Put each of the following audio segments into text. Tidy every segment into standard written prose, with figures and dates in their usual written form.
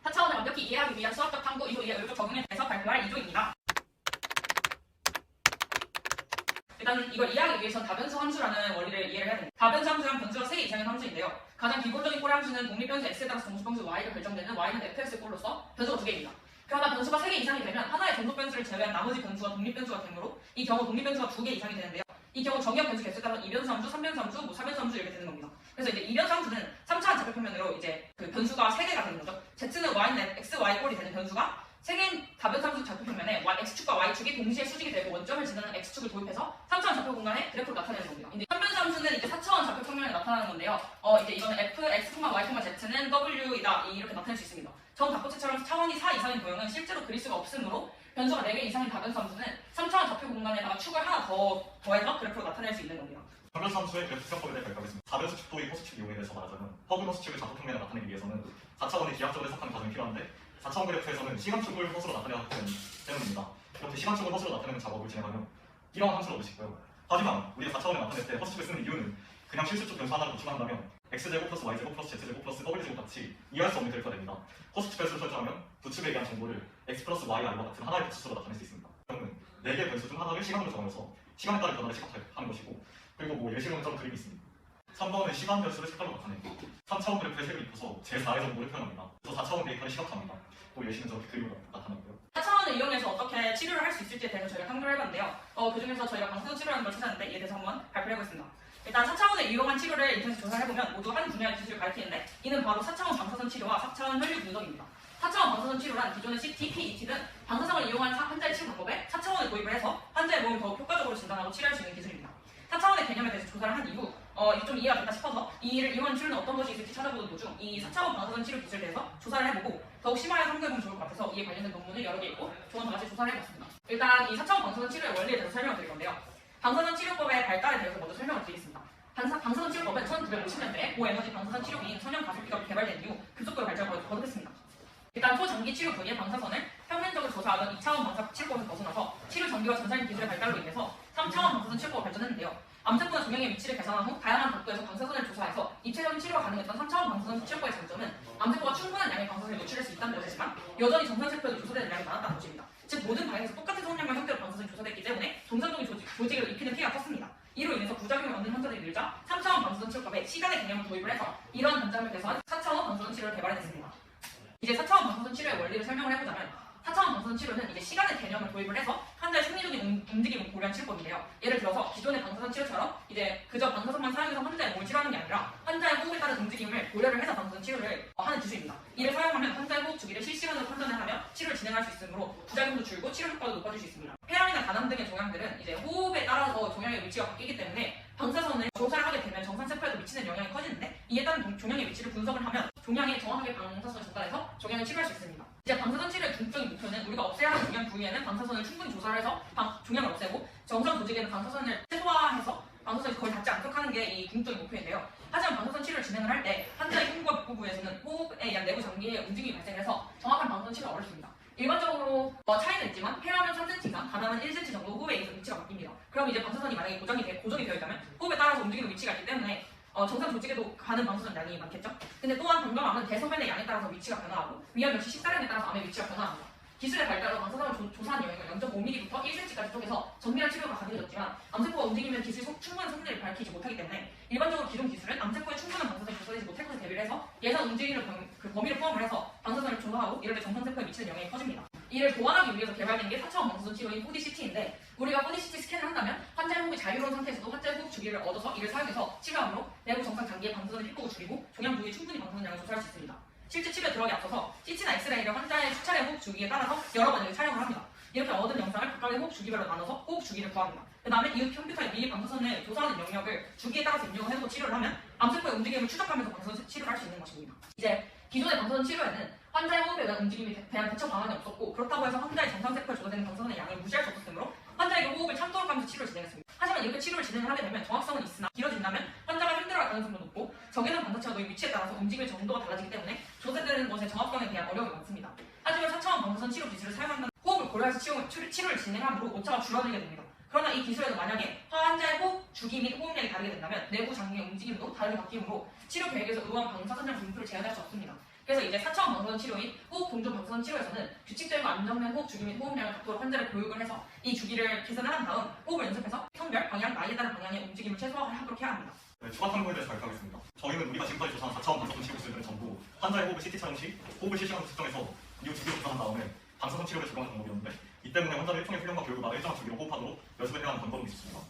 4차원을 완벽히 이해하기 위한 수학적 탐구 2조 이해 의료적 적용에 대해서 발표할 2조입니다. 일단 이걸 이해하기 위해서는 다변수 함수라는 원리를 이해를 해야 됩니다. 다변수 함수란 변수가 3개 이상의 함수인데요. 가장 기본적인 꼴의 함수는 독립변수 x에 따라서 정수변수 y가 결정되는 y는 fx의 꼴로서 변수가 2개입니다. 그러나 변수가 3개 이상이 되면 하나의 전속 변수를 제외한 나머지 변수가 독립변수가 되므로 이 경우 독립변수가 2개 이상이 되는데요. 이 경우 정의역 변수 개수에 따라 2변수 함수, 3변수 함수, 4변수 함수 이렇게 되는 겁니다. 그래서 이제 2변수 함수는 3차원 좌표평면으로 이제 그 변수가 3개가 되는 거죠. z는 y는 x, y 꼴이 되는 변수가 3개인 다변수 함수 좌표평면에 x축과 y축이 동시에 수직이 되고 원점을 지나는 x축을 도입해서 3차원 좌표 공간에 그래프를 나타내는 겁니다. 이제 3변수 함수는 이제 4차원 좌표평면에 나타나는 건데요. 이제 이거는 f, x, y, z는 w이다 이렇게 나타낼 수 있습니다. 정답고체처럼 차원이 4 이상인 도형은 실제로 그릴 수가 없으므로 변수가 4개 이상인 다변수 함수는 3차원 좌표 공간에다가 축을 하나 더해서 그래프로 나타낼 수 있는 겁니다. 다변수 함수의 그래프 수정법에 대해 발표하겠습니다. 다변수 축도의 호수축 이용에 대해서 말하자면 허근 호수축을 좌표평면에 나타내기 위해서는 4차원의 기하학적으로 해석하는 과정이 필요한데 4차원 그래프에서는 시간축을 호수로 나타내야 하기 때문입니다. 이렇게 시간축을 호수로 나타내는 작업을 진행하면 이러한 함수를 얻으실 거예요. 하지만 우리가 4차원에 나타낼 때 허수축을 쓰는 이유는 그냥 실수축 변수 하나를 보충한다면 x제곱 플러스 y제곱 플러스 z제곱 플러스 w제곱 같이 이해할 수 없는 그래프가 됩니다. 허수축 변수를 설정하면 부축에 대한 정보를 x 플러스 y r과 같은 하나의 부수로 나타낼 수 있습니다. 그러면 4개의 변수 중 하나를 시간으로 정하면서 시간에 따른 변화를 시각화하는 것이고 그리고 예시론처럼 그림이 있습니다. 3번은 시간 변수를 색깔로 나타내고 3차원 그래프에 색을 입혀서 제4의 정보를 표현합니다. 그래서 4차원 데이터를 시각화합니다. 또 예시는 저렇게 그림으로 나타나고요. 4차원을 이용해서 어떻게 치료를 할 수 있을지에 대해서 저희가 탐구를 해봤는데요. 그 중에서 저희가 방사선 치료라는 걸 찾았는데 이에 대해서 한번 발표를 해보겠습니다. 일단 4차원을 이용한 치료를 인터넷에 조사를 해보면 모두 한 분야의 기술을 가리키는데 이는 바로 4차원 방사선 치료와 4차원 혈류 분석입니다. 4차원 방사선 치료란 기존의 CT, PET 등 방사성을 이용한 환자의 치료 방법에 4차원을 도입을 해서 환자의 몸을 더욱 효과적으로 진단하고 치료할 수 있는 기술입니다. 4차원의 개념에 대해서 조사를 한 이후 이게 좀 이해가 됐다 싶어서 이를 이용한 치료는 어떤 것이 있을지 찾아보는 도중 이 4차원 방사선 치료 기술에 대해서 조사를 해보고 더욱 심화해서 탐구해보면 좋을 것 같아서 이에 관련된 논문을 여러 개 읽고 조금 더 같이 조사를 해봤습니다. 일단 이 4차원 방사선 치료의 원리에 대해서 설명을 드릴 건데요. 방사선 치료법의 발달에 대해서 먼저 설명을 드리겠습니다. 방사선 치료법은 1950년대에 고에너지 방사선 치료기인 선형 가속기가 개발된 이후 급속도로 발전을 거듭했습니다. 일단 초장기 치료 부위의 방사선을 평면적으로 조사하던 2차원 방사 치료법을 벗어나서 치료 전기와 전자력 기술의 발달로 인해서 3차원 방사선 치료법을 발전했는데요. 암세포나 종양의 위치를 계산한 후 다양한 각도에서 방사선을 조사해서 입체적인 치료가 가능했던 3차원 방사선 치료법의 장점은 암세포가 충분한 양의 방사선을 노출할 수 있다는 것이지만 여전히 정상세포에도 조사되는 양이 많았다는 것입니다. 즉 모든 방향에서 똑같은 성량과 형태로 방사선이 조사됐기 때문에 정상적인 조직을 입히는 피해가 컸습니다. 이로 인해서 부작용을 얻는 환자들이 늘자 3차원 방사선 치료법에 시간의 개념을 도입을 해서 이러한 단점을 개선한 4차원 방사선 치료를 개발해냈습니다. 이제 4차원 방사선 치료의 원리를 설명을 해보자면 4차원 방사선 치료는 이제 시간의 개념을 도입을 해서 환자의 생리적인 움직임을 고려한 치료법인데요. 예를 들어서 기존의 방사선 치료처럼 이제 그저 방사선만 사용해서 환자의 몸을 치료하는 게 아니라 환자의 호흡에 따른 움직임을 고려를 해서 방사선 치료를 하는 기술입니다. 이를 사용하면 환자의 호흡 주기를 실시간으로 판단을 하며 치료를 진행할 수 있으므로 부작용도 줄고 치료 효과도 높아질 수 있습니다. 폐암이나 간암 등의 종양들은 이제 호흡에 따라서 종양의 위치가 바뀌기 때문에 방사선을 조사를 하게 되면 정상세포에도 미치는 영향이 커지는데 이에 따른 종양의 위치를 분석을 하면 종양에 정확하게 방사선을 전달해서 종양을 치료할 수 있습니다. 이제 방사선 치료의 궁극적인 목표는 우리가 없애야 하는 종양 부위에는 방사선을 충분히 조사를 해서 종양을 없애고 정상 조직에는 방사선을 최소화해서 방사선이 거의 닿지 않도록 하는 게 이 궁극적인 목표인데요. 하지만 방사선 치료를 진행을 할 때 환자의 흉부와 복부 부위에서는 호흡에 의한 내부 장기의 움직임이 발생해서 정확한 방사선 치료가 어렵습니다. 일반적으로 차이는 있지만 폐하면 3cm 이상, 간암은 1cm 정도 호흡에 의해서 위치가 바뀝니다. 그럼 이제 방사선이 만약에 고정이 되어 있다면 호흡에 따라서 움직이는 위치가 있기 때문에 정상 조직에도 가는 방사선 양이 많겠죠? 근데 또한 건강암은 대소변의 양에 따라서 위치가 변화하고 위암 역시 식사량에 따라서 암의 위치가 변화합니다. 기술의 발달로 방사선을 조사한 영역을 0.5mm부터 1cm까지 쪼개서 정밀한 치료가 가능해졌지만 암세포가 움직이면 기술이 충분한 성능을 밝히지 못하기 때문에 일반적으로 기존 기술은 암세포에 충분한 방사선이 조사되지 못할 것을 대비를 해서 예상 움직임을 그 범위를 포함을 해서 방사선을 조사하고 이럴 때 정상세포에 미치는 영향이 커집니다. 이를 보완하기 위해서 개발된 게 4차원 방사선 치료인 4DCT인데 우리가 4DCT 스캔을 한다면 환자의 호흡이 자유로운 상태에서도 환자의 호흡 주기를 얻어서 이를 사용해서 치료함으로 내부 정상 장기의 방사선의 피폭을 줄이고 종양 부위에 충분히 방사선 양을 조사할 수 있습니다. 실제 치료에 들어가기 앞서서 CT나 엑스레이를 환자의 수차례 호흡 주기에 따라서 여러 번 촬영을 합니다. 이렇게 얻은 영상을 각각의 호흡 주기별로 나눠서 호흡 주기를 구합니다. 그 다음에 이 컴퓨터에 미리 방사선을 조사하는 영역을 주기에 따라서 입력을 해놓고 치료를 하면 암세포의 움직임을 추적하면서 방사선 치료를 할 수 있는 것입니다. 이제 기존의 방사선 치료에는 환자의 호흡에 대한 움직임에 대한 대처 방안이 없었고 그렇다고 해서 환자의 정상세포에 조사되는 방사선의 양을 무시할 수 없었으므로 환자에게 호흡을 참도록 하면서 치료를 진행했습니다. 하지만 이렇게 치료를 진행을 하게 되면 정확성은 있으나 길어진다면 환자가 힘들어할 가능성도 높고 정해진 방사체가 놓인 위치에 따라서 움직일 정도가 달라지기 때문에 조사되는 것의 정확성에 대한 어려움이 많습니다. 하지만 4차원 방사선 치료 기술을 사용한다는 호흡을 고려해서 치료를 진행함으로 오차가 줄어들게 됩니다. 그러나 이 기술에도 만약에 환자의 호흡 주기 및 호흡량이 다르게 된다면 내부 장기의 움직임도 다르게 바뀌므로 치료 계획에서 의원 방사선량 분포를 제한할 수 없습니다. 그래서 이제 4차원 방사선 치료인 호흡 동조 방사선 치료에서는 규칙적이고 안정된 호흡 주기 및 호흡량을 각도로 환자를 교육을 해서 이 주기를 계산을 한 다음 호흡을 연습해서 성별, 방향, 나이에 따른 방향의 움직임을 최소화하도록 해야 합니다. 네, 추가 탐구에 대해서 발표하겠습니다. 저희는 우리가 지금까지 조사한 4차원 방사선 치료 기술들은 전부 환자의 호흡을 CT 촬영 시 호흡을 실시간으로 측정해서 이후 주기로 계산한 다음에 방사선 치료를 적용한 방법이었는데 이 때문에 환자는 일종의 훈련과 교육을 받아 일정한 주기로 호흡하도록 연습을 해야 하는 번거로움이 있었습니다.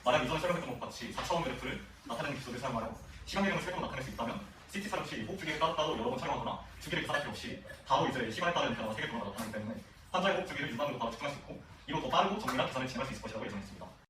만약 이전에 설명했던 것과 같이 4차원 그래프를 나타내는 기술을 사용하여 시간 개념을 최대로 나타낼 수 있다면 CT 촬영 시 호흡 주기를 따로 여러 번 촬영하거나 주기를 계산할 필요 없이 바로 이제 시간에 따른 변화가 세개 변화가 나타나기 때문에 환자의 호흡 주기를 일반으로 바로 측정할 수 있고 이로 더 빠르고 정밀한 계산을 진행할 수 있을 것이라고 예상했습니다.